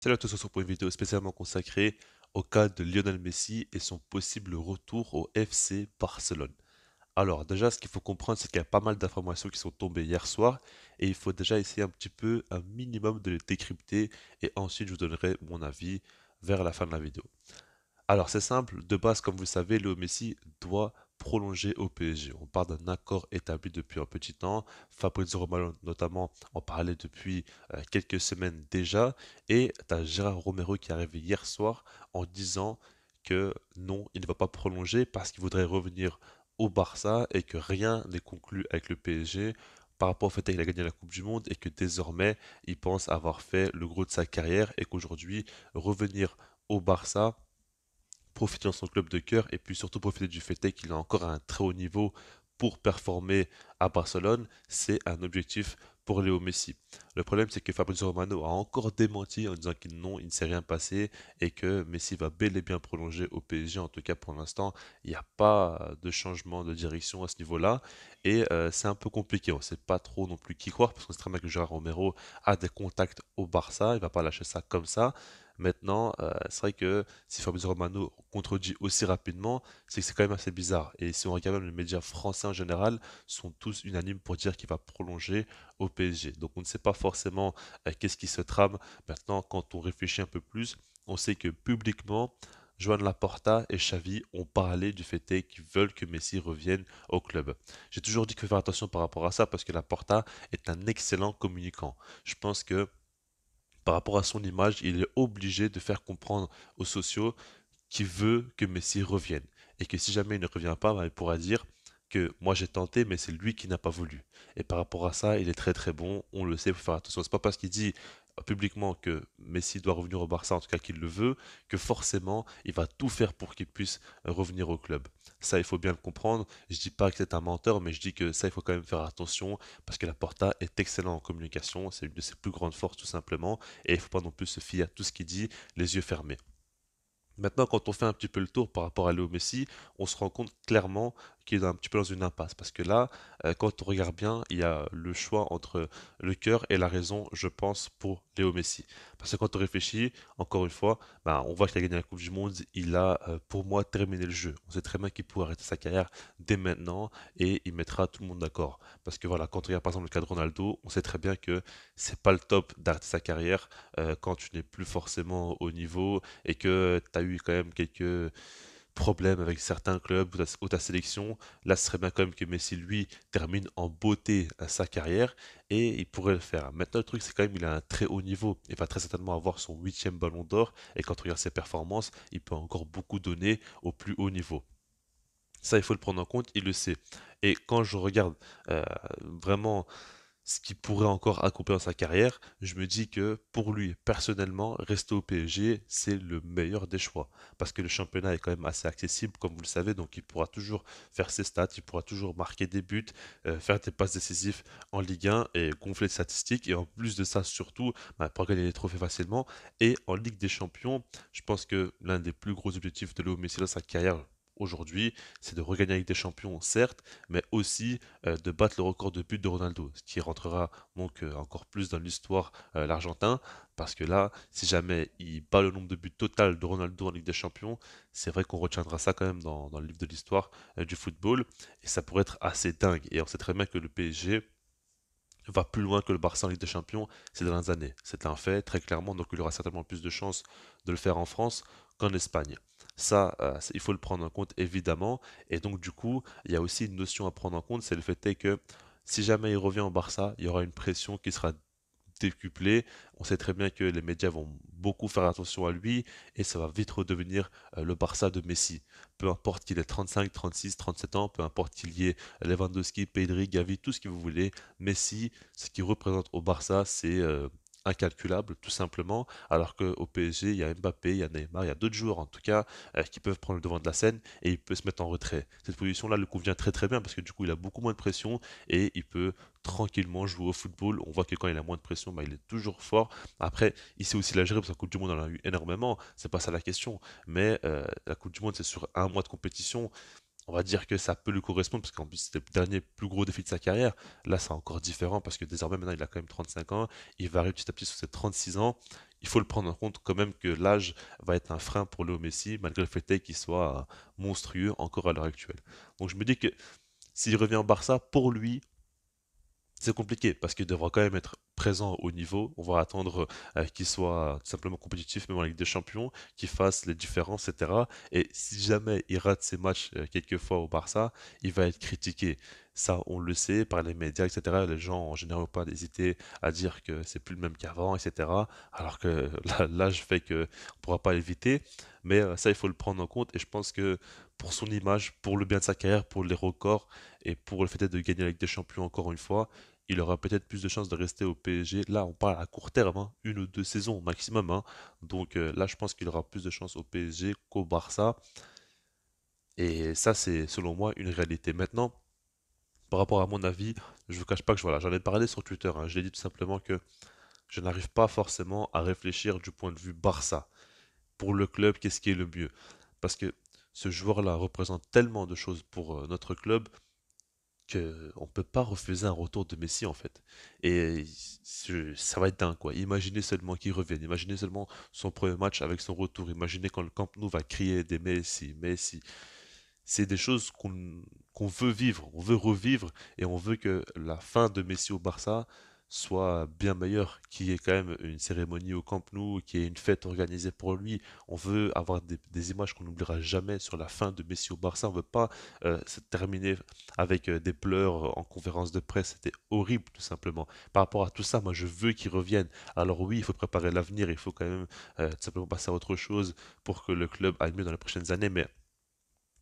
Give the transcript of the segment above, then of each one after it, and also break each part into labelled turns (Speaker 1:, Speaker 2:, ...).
Speaker 1: Salut à tous, on se retrouve pour une vidéo spécialement consacrée au cas de Lionel Messi et son possible retour au FC Barcelone. Alors déjà, ce qu'il faut comprendre, c'est qu'il y a pas mal d'informations qui sont tombées hier soir et il faut déjà essayer un petit peu, un minimum de les décrypter et ensuite je vous donnerai mon avis vers la fin de la vidéo. Alors, c'est simple, de base, comme vous le savez, Léo Messi doit prolonger au PSG. On parle d'un accord établi depuis un petit temps. Fabrizio Romano, notamment, en parlait depuis quelques semaines déjà. Et tu as Gérard Romero qui est arrivé hier soir en disant que non, il ne va pas prolonger parce qu'il voudrait revenir au Barça et que rien n'est conclu avec le PSG par rapport au fait qu'il a gagné la Coupe du Monde et que désormais, il pense avoir fait le gros de sa carrière et qu'aujourd'hui, revenir au Barça profiter dans son club de cœur et puis surtout profiter du fait qu'il est encore à un très haut niveau pour performer à Barcelone, c'est un objectif pour Léo Messi. Le problème, c'est que Fabrizio Romano a encore démenti en disant qu'il non, il ne s'est rien passé et que Messi va bel et bien prolonger au PSG. En tout cas, pour l'instant, il n'y a pas de changement de direction à ce niveau-là et c'est un peu compliqué. On ne sait pas trop non plus qui croire parce qu'on sait très bien que Gérard Romero a des contacts au Barça. Il ne va pas lâcher ça comme ça. Maintenant, c'est vrai que si Fabrizio Romano contredit aussi rapidement, c'est que c'est quand même assez bizarre. Et si on regarde même les médias français en général, sont tous unanimes pour dire qu'il va prolonger au PSG. Donc on ne sait pas forcément qu'est-ce qui se trame. Maintenant, quand on réfléchit un peu plus, on sait que publiquement, Joan Laporta et Xavi ont parlé du fait qu'ils veulent que Messi revienne au club. J'ai toujours dit qu'il faut faire attention par rapport à ça parce que Laporta est un excellent communicant. Je pense que par rapport à son image, il est obligé de faire comprendre aux sociaux qu'il veut que Messi revienne. Et que si jamais il ne revient pas, bah, il pourra dire que moi j'ai tenté, mais c'est lui qui n'a pas voulu. Et par rapport à ça, il est très très bon, on le sait, il faut faire attention. C'est pas parce qu'il dit publiquement que Messi doit revenir au Barça, en tout cas qu'il le veut, que forcément il va tout faire pour qu'il puisse revenir au club. Ça, il faut bien le comprendre. Je dis pas que c'est un menteur, mais je dis que ça, il faut quand même faire attention parce que la Porta est excellent en communication, c'est une de ses plus grandes forces tout simplement, et il faut pas non plus se fier à tout ce qu'il dit les yeux fermés. Maintenant, quand on fait un petit peu le tour par rapport à Léo Messi, on se rend compte clairement qu'il est un petit peu dans une impasse. Parce que là, quand on regarde bien, il y a le choix entre le cœur et la raison, je pense, pour Léo Messi. Parce que quand on réfléchit, encore une fois, ben, on voit qu'il a gagné la Coupe du Monde, il a, pour moi, terminé le jeu. On sait très bien qu'il pourrait arrêter sa carrière dès maintenant et il mettra tout le monde d'accord. Parce que voilà, quand on regarde par exemple le cas de Ronaldo, on sait très bien que c'est pas le top d'arrêter sa carrière quand tu n'es plus forcément au niveau et que tu as eu quand même quelques problèmes avec certains clubs ou ta sélection, là ce serait bien quand même que Messi lui termine en beauté sa carrière et il pourrait le faire. Maintenant le truc c'est quand même il a un très haut niveau, il va très certainement avoir son huitième ballon d'or et quand on regarde ses performances, il peut encore beaucoup donner au plus haut niveau. Ça, il faut le prendre en compte, il le sait. Et quand je regarde vraiment ce qui pourrait encore accomplir dans sa carrière, je me dis que pour lui, personnellement, rester au PSG, c'est le meilleur des choix. Parce que le championnat est quand même assez accessible, comme vous le savez, donc il pourra toujours faire ses stats, il pourra toujours marquer des buts, faire des passes décisives en Ligue 1 et gonfler de statistiques. Et en plus de ça, surtout, bah, pour gagner les trophées facilement. Et en Ligue des Champions, je pense que l'un des plus gros objectifs de Léo Messi dans sa carrière aujourd'hui, c'est de regagner avec des champions, certes, mais aussi de battre le record de buts de Ronaldo, ce qui rentrera donc encore plus dans l'histoire l'Argentin, parce que là, si jamais il bat le nombre de buts total de Ronaldo en Ligue des Champions, c'est vrai qu'on retiendra ça quand même dans le livre de l'histoire du football, et ça pourrait être assez dingue. Et on sait très bien que le PSG va plus loin que le Barça en Ligue des Champions ces dernières années. C'est un fait, très clairement, donc il aura certainement plus de chances de le faire en France qu'en Espagne. Ça, il faut le prendre en compte évidemment. Et donc du coup, il y a aussi une notion à prendre en compte, c'est le fait que si jamais il revient au Barça, il y aura une pression qui sera décuplé. On sait très bien que les médias vont beaucoup faire attention à lui et ça va vite redevenir le Barça de Messi. Peu importe qu'il ait 35, 36, 37 ans, peu importe qu'il y ait Lewandowski, Pedri, Gavi, tout ce que vous voulez, Messi, ce qu'il représente au Barça, c'est incalculable tout simplement, alors qu'au PSG, il y a Mbappé, il y a Neymar, il y a d'autres joueurs en tout cas qui peuvent prendre le devant de la scène et il peut se mettre en retrait. Cette position-là le convient très très bien parce que du coup il a beaucoup moins de pression et il peut tranquillement jouer au football. On voit que quand il a moins de pression, bah, il est toujours fort. Après, il sait aussi la gérer parce que la Coupe du Monde en a eu énormément, c'est pas ça la question. Mais la Coupe du Monde, c'est sur un mois de compétition. On va dire que ça peut lui correspondre parce qu'en plus c'était le dernier plus gros défi de sa carrière. Là, c'est encore différent parce que désormais maintenant il a quand même 35 ans. Il va arriver petit à petit sur ses 36 ans. il faut le prendre en compte quand même que l'âge va être un frein pour Léo Messi, malgré le fait est qu'il soit monstrueux encore à l'heure actuelle. Donc je me dis que s'il revient au Barça, pour lui, c'est compliqué parce qu'il devra quand même être présent au niveau. On va attendre qu'il soit tout simplement compétitif, même en Ligue des Champions, qu'il fasse les différences, etc. Et si jamais il rate ses matchs quelquefois au Barça, il va être critiqué. Ça, on le sait par les médias, etc. Les gens en général vont pas hésiter à dire que c'est plus le même qu'avant, etc. Alors que l'âge fait que on pourra pas l'éviter. Mais ça, il faut le prendre en compte. Et je pense que pour son image, pour le bien de sa carrière, pour les records et pour le fait de gagner la Ligue des Champions encore une fois, il aura peut-être plus de chances de rester au PSG. Là, on parle à court terme, hein, une ou deux saisons maximum, hein. Donc là, je pense qu'il aura plus de chances au PSG qu'au Barça. Et ça, c'est selon moi une réalité. Maintenant, par rapport à mon avis, je ne vous cache pas que voilà, j'en ai parlé sur Twitter, hein. Je l'ai dit tout simplement que je n'arrive pas forcément à réfléchir du point de vue Barça. Pour le club, qu'est-ce qui est le mieux? Parce que ce joueur-là représente tellement de choses pour notre club que on peut pas refuser un retour de Messi en fait. Et ça va être dingue quoi. Imaginez seulement qu'il revienne, imaginez seulement son premier match avec son retour, imaginez quand le Camp Nou va crier des Messi, Messi. C'est des choses qu'on veut vivre, on veut revivre et on veut que la fin de Messi au Barça soit bien meilleure, qu'il y ait quand même une cérémonie au Camp Nou, qu'il y ait une fête organisée pour lui. On veut avoir des images qu'on n'oubliera jamais sur la fin de Messi au Barça. On veut pas se terminer avec des pleurs en conférence de presse. C'était horrible tout simplement. Par rapport à tout ça, moi je veux qu'il revienne. Alors oui, il faut préparer l'avenir, il faut quand même tout simplement passer à autre chose pour que le club aille mieux dans les prochaines années, mais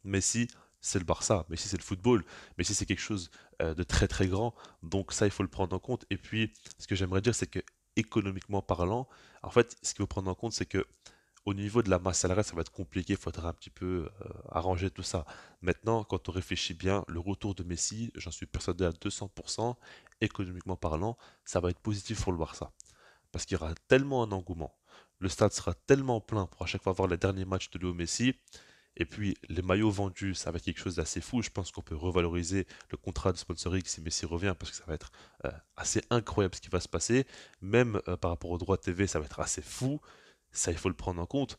Speaker 1: Messi, c'est le Barça, Messi, c'est le football, Messi, c'est quelque chose de très très grand, donc ça, il faut le prendre en compte. Et puis, ce que j'aimerais dire, c'est que économiquement parlant, en fait, ce qu'il faut prendre en compte, c'est que au niveau de la masse salariale, ça va être compliqué, il faudra un petit peu arranger tout ça. Maintenant, quand on réfléchit bien, le retour de Messi, j'en suis persuadé à 200%, économiquement parlant, ça va être positif pour le Barça. Parce qu'il y aura tellement un engouement, le stade sera tellement plein pour à chaque fois voir les derniers matchs de Léo Messi, et puis, les maillots vendus, ça va être quelque chose d'assez fou. Je pense qu'on peut revaloriser le contrat de sponsoring si Messi revient, parce que ça va être assez incroyable ce qui va se passer. Même par rapport aux droits TV, ça va être assez fou. Ça, il faut le prendre en compte.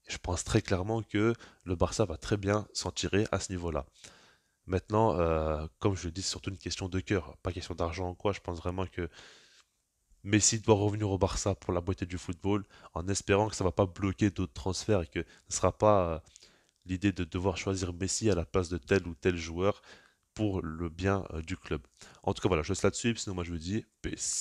Speaker 1: Je pense très clairement que le Barça va très bien s'en tirer à ce niveau-là. Maintenant, comme je le dis, c'est surtout une question de cœur, pas question d'argent ou quoi. Je pense vraiment que Messi doit revenir au Barça pour la beauté du football, en espérant que ça ne va pas bloquer d'autres transferts et que ce ne sera pas l'idée de devoir choisir Messi à la place de tel ou tel joueur pour le bien du club. En tout cas, voilà, je laisse là-dessus, sinon moi je vous dis peace.